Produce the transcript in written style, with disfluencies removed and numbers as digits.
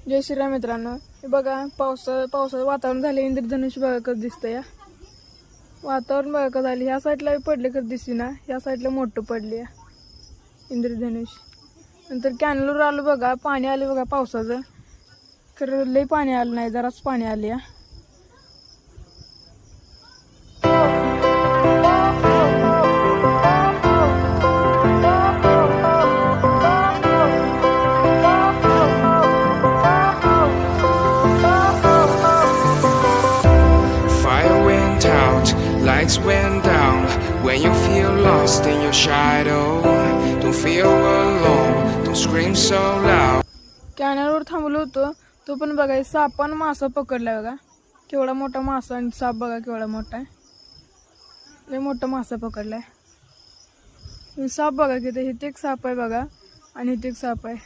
जय श्रीराम मित्रांनो, हे बघा पावसाचं वातावरण झाले. इंद्रधनुष्य बघा कसं दिसतंय. वातावरण बघा कसं झालं. ह्या साईडला पडले कसं दिसते ना, ह्या साईडला मोठं पडले इंद्रधनुष्य. नंतर कॅनलवर आलो बघा, पाणी आले बघा पावसाचं. खरं लई पाणी आलं नाही, जराच पाणी आले. Lights went down when you feel lost in your shadow. Don't feel alone, don't scream so loud. कॅनलवर थांबलो होतो, तो पण बघा सापान मासा पकडलाय बघा. केवढा मोठा मासा आणि साप बघा केवढा मोठा आहे. लय मोठा मासा पकडलाय. साप बघा किती, इथे एक साप आहे बघा आणि इथे एक साप आहे.